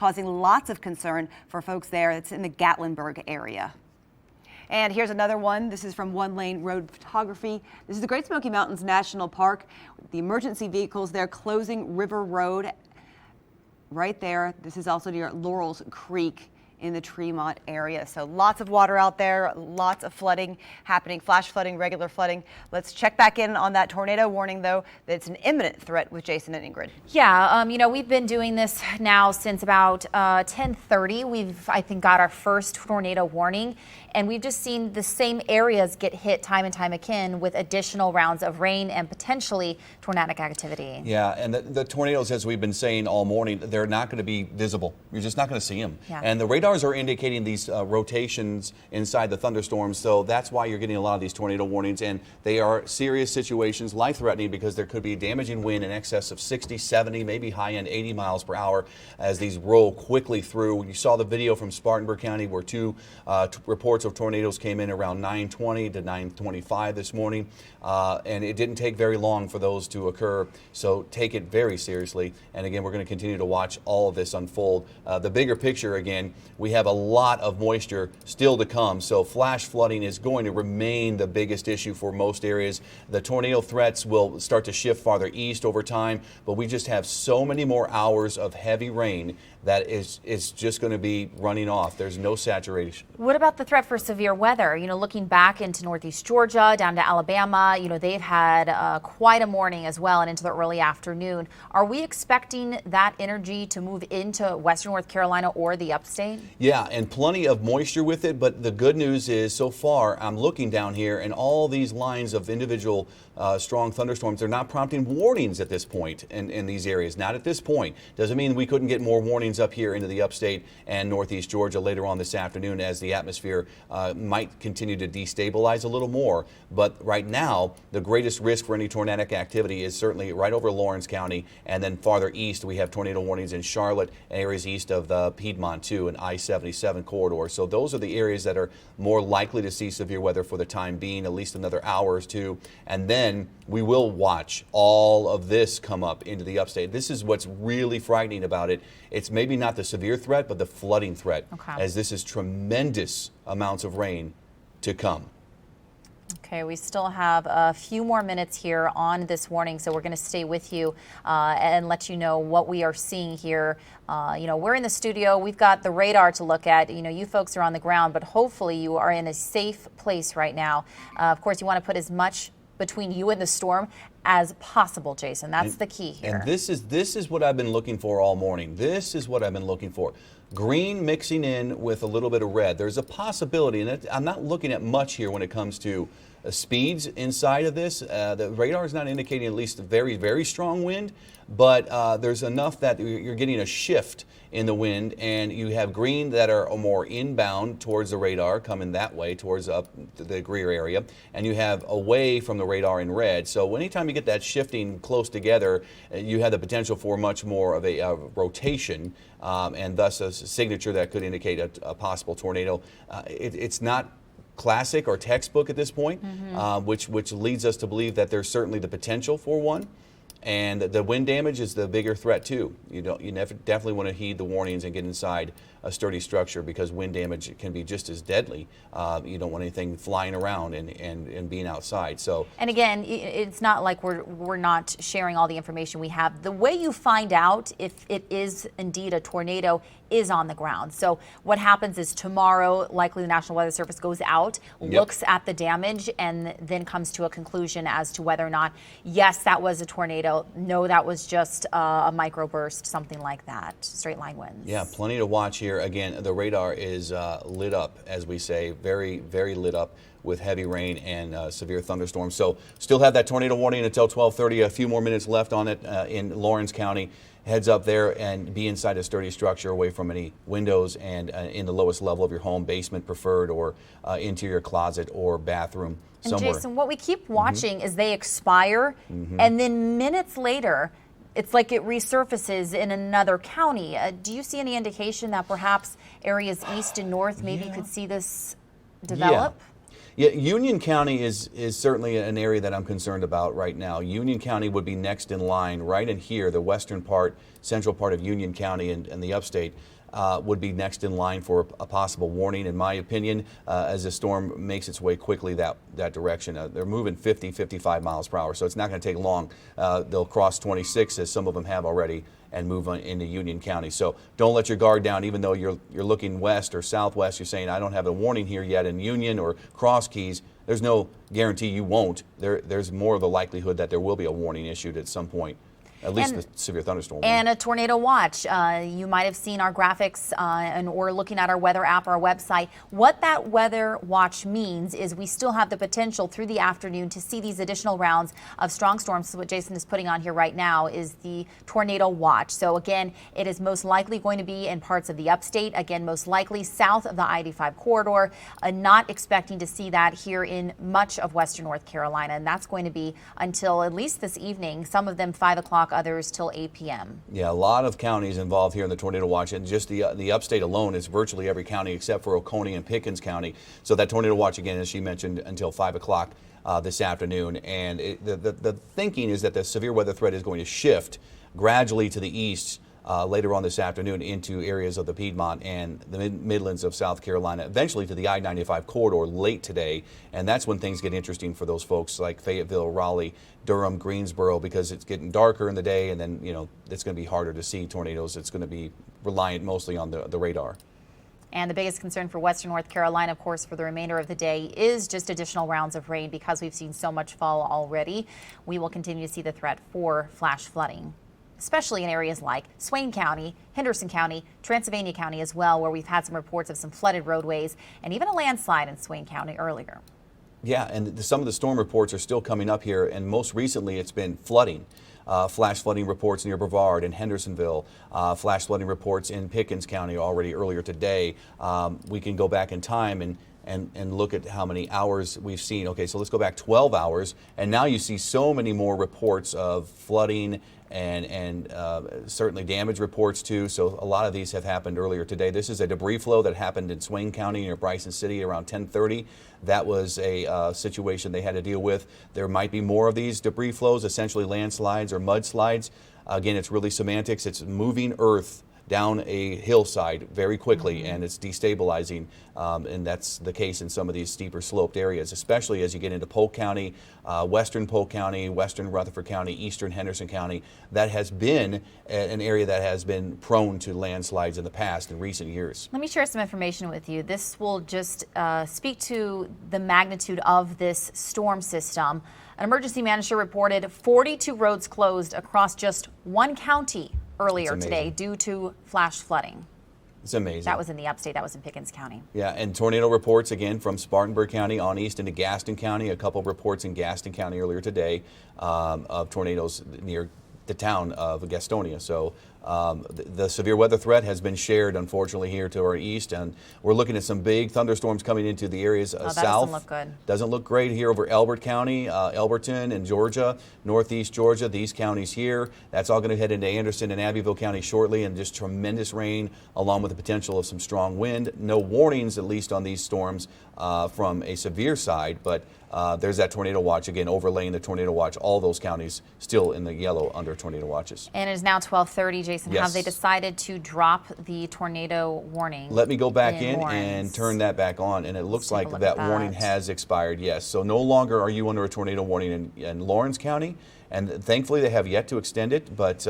causing lots of concern for folks there. It's in the Gatlinburg area. And here's another one. This is from One Lane Road Photography. This is the Great Smoky Mountains National Park. The emergency vehicles there closing River Road right there. This is also near Laurels Creek in the Tremont area. So lots of water out there, lots of flooding happening, flash flooding, regular flooding. Let's check back in on that tornado warning, though, that it's an imminent threat with Jason and Ingrid. Yeah, you know, we've been doing this now since about 10:30. We've, I think, got our first tornado warning, and we've just seen the same areas get hit time and time again with additional rounds of rain and potentially tornadic activity. Yeah, and the tornadoes, as we've been saying all morning, they're not going to be visible. You're just not going to see them. Yeah. And the radars are indicating these rotations inside the thunderstorms, so that's why you're getting a lot of these tornado warnings, and they are serious situations, life-threatening, because there could be damaging wind in excess of 60, 70, maybe high-end 80 miles per hour as these roll quickly through. You saw the video from Spartanburg County where two reports of tornadoes came in around 9:20 to 9:25 this morning, and it didn't take very long for those to occur, so take it very seriously. And again, we're going to continue to watch all of this unfold. The bigger picture, again, we have a lot of moisture still to come, so flash flooding is going to remain the biggest issue for most areas. The tornado threats will start to shift farther east over time, but we just have so many more hours of heavy rain that is just going to be running off. There's no saturation. What about the threat for severe weather? You know, looking back into northeast Georgia, down to Alabama, you know, they've had quite a morning as well and into the early afternoon. Are we expecting that energy to move into western North Carolina or the upstate? Yeah, and plenty of moisture with it, but the good news is so far I'm looking down here and all these lines of individual strong thunderstorms, they're not prompting warnings at this point in these areas. Not at this point. Doesn't mean we couldn't get more warnings up here into the upstate and northeast Georgia later on this afternoon as the atmosphere might continue to destabilize a little more. But right now, the greatest risk for any tornadic activity is certainly right over Lawrence County, and then farther east we have tornado warnings in Charlotte and areas east of the Piedmont too, and I-77 corridor. So those are the areas that are more likely to see severe weather for the time being, at least another hour or two, and then we will watch all of this come up into the upstate. This is what's really frightening about it. It's maybe not the severe threat, but the flooding threat, as this is tremendous amounts of rain to come. Okay, we still have a few more minutes here on this warning, so we're going to stay with you and let you know what we are seeing here. You know, we're in the studio, we've got the radar to look at. You know, you folks are on the ground, but hopefully you are in a safe place right now. Of course, you want to put as much between you and the storm as possible, Jason. That's the key here. And this is what I've been looking for all morning. This is what I've been looking for. Green mixing in with a little bit of red. There's a possibility, and I'm not looking at much here when it comes to speeds inside of this. The radar is not indicating at least a very, very strong wind, but there's enough that you're getting a shift in the wind, and you have green that are more inbound towards the radar, coming that way towards up the Greer area, and you have away from the radar in red. So anytime you get that shifting close together, you have the potential for much more of a rotation, and thus a signature that could indicate a possible tornado. It's not classic or textbook at this point, which leads us to believe that there's certainly the potential for one. And the wind damage is the bigger threat too. You definitely want to heed the warnings and get inside a sturdy structure, because wind damage can be just as deadly. You don't want anything flying around and being outside. So, and again, it's not like we're not sharing all the information we have. The way you find out if it is indeed a tornado is on the ground. So what happens is tomorrow, likely the National Weather Service goes out, looks at the damage, and then comes to a conclusion as to whether or not, yes, that was a tornado, no, that was just a microburst, something like that, straight line winds. Yeah, plenty to watch here. Again, the radar is lit up, as we say, very, very lit up with heavy rain and severe thunderstorms. So still have that tornado warning until 12:30, a few more minutes left on it in Lawrence County. Heads up there and be inside a sturdy structure away from any windows and in the lowest level of your home, basement preferred, or interior closet or bathroom somewhere. And Jason, what we keep watching is they expire, and then minutes later, it's like it resurfaces in another county. Do you see any indication that perhaps areas east and north maybe could see this develop? Yeah, Union County is certainly an area that I'm concerned about right now. Union County would be next in line right in here, the western part, central part of Union County and the upstate. Would be next in line for a possible warning, in my opinion, as the storm makes its way quickly that direction. They're moving 50, 55 miles per hour, so it's not going to take long. They'll cross 26, as some of them have already, and move on into Union County. So don't let your guard down, even though you're looking west or southwest. You're saying, I don't have a warning here yet in Union or Cross Keys. There's no guarantee you won't. There's more of the likelihood that there will be a warning issued at some point. At least the severe thunderstorm. And a tornado watch. You might have seen our graphics or looking at our weather app or our website. What that weather watch means is we still have the potential through the afternoon to see these additional rounds of strong storms. So what Jason is putting on here right now is the tornado watch. So again, it is most likely going to be in parts of the upstate. Again, most likely south of the I-85 corridor. Not expecting to see that here in much of western North Carolina. And that's going to be until at least this evening. Some of them 5 o'clock. Others till 8 p.m. Yeah, a lot of counties involved here in the tornado watch, and just the upstate alone is virtually every county except for Oconee and Pickens County. So that tornado watch, again, as she mentioned, until 5 o'clock this afternoon. And the thinking is that the severe weather threat is going to shift gradually to the east later on this afternoon into areas of the Piedmont and the Midlands of South Carolina, eventually to the I-95 corridor late today. And that's when things get interesting for those folks like Fayetteville, Raleigh, Durham, Greensboro, because it's getting darker in the day, and then, you know, it's going to be harder to see tornadoes. It's going to be reliant mostly on the radar. And the biggest concern for western North Carolina, of course, for the remainder of the day is just additional rounds of rain because we've seen so much fall already. We will continue to see the threat for flash flooding, especially in areas like Swain County, Henderson County, Transylvania County as well, where we've had some reports of some flooded roadways and even a landslide in Swain County earlier. Yeah, and some of the storm reports are still coming up here, and most recently it's been flooding. Flash flooding reports near Brevard and Hendersonville, flash flooding reports in Pickens County already earlier today. We can go back in time and look at how many hours we've seen. Okay, so let's go back 12 hours, and now you see so many more reports of flooding and certainly damage reports too. So a lot of these have happened earlier today. This is a debris flow that happened in Swain County near Bryson City around 10:30. That was a situation they had to deal with. There might be more of these debris flows, essentially landslides or mudslides. Again, it's really semantics. It's moving earth down a hillside very quickly, and it's destabilizing, and that's the case in some of these steeper sloped areas, especially as you get into Polk County, western Polk County, western Rutherford County, eastern Henderson County. That has been an area that has been prone to landslides in the past in recent years. Let me share some information with you. This will just speak to the magnitude of this storm system. An emergency manager reported 42 roads closed across just one county earlier today due to flash flooding. It's amazing. That was in the upstate. That was in Pickens County. Yeah, and tornado reports again from Spartanburg County on east into Gaston County. A couple of reports in Gaston County earlier today of tornadoes near the town of Gastonia. So the severe weather threat has been shared, unfortunately, here to our east, and we're looking at some big thunderstorms coming into the areas south. Doesn't look good. Doesn't look great here over Elbert County, Elberton and Georgia, northeast Georgia, these counties here. That's all going to head into Anderson and Abbeville County shortly, and just tremendous rain along with the potential of some strong wind. No warnings, at least on these storms from a severe side, but there's that tornado watch again overlaying the tornado watch. All those counties still in the yellow under tornado watches. And it is now 12:30, Jason. Yes. Have they decided to drop the tornado warning? Let me go back in and turn that back on, and it looks like that warning has expired. Yes, so no longer are you under a tornado warning in Lawrence County, and thankfully they have yet to extend it, but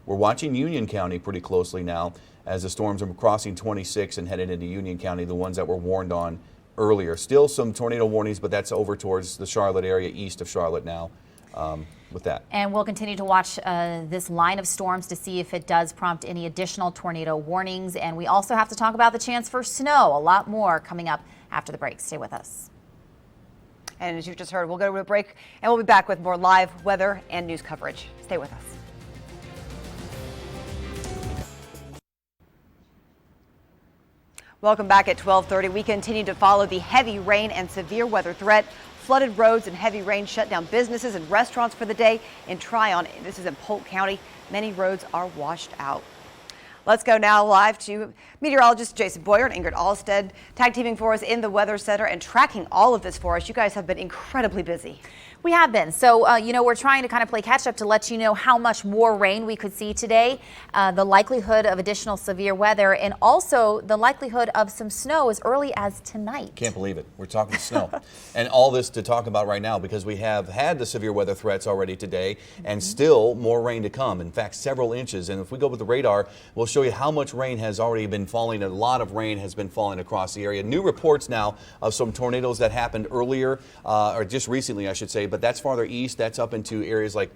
we're watching Union County pretty closely now as the storms are crossing 26 and headed into Union County, the ones that were warned on earlier. Still some tornado warnings, but that's over towards the Charlotte area, east of Charlotte now. With that. And we'll continue to watch this line of storms to see if it does prompt any additional tornado warnings. And we also have to talk about the chance for snow. A lot more coming up after the break. Stay with us. And as you just heard, we'll go to a break and we'll be back with more live weather and news coverage. Stay with us. Welcome back at 12:30. We continue to follow the heavy rain and severe weather threat. Flooded roads and heavy rain shut down businesses and restaurants for the day in Tryon. This is in Polk County. Many roads are washed out. Let's go now live to meteorologist Jason Boyer and Ingrid Allstaedt, tag teaming for us in the Weather Center and tracking all of this for us. You guys have been incredibly busy. We have been. So, we're trying to kind of play catch up to let you know how much more rain we could see today, the likelihood of additional severe weather, and also the likelihood of some snow as early as tonight. Can't believe it. We're talking snow. And all this to talk about right now because we have had the severe weather threats already today and still more rain to come. In fact, several inches. And if we go with the radar, we'll show you how much rain has already been falling. A lot of rain has been falling across the area. New reports now of some tornadoes that happened earlier, or just recently, I should say, but that's farther east. That's up into areas like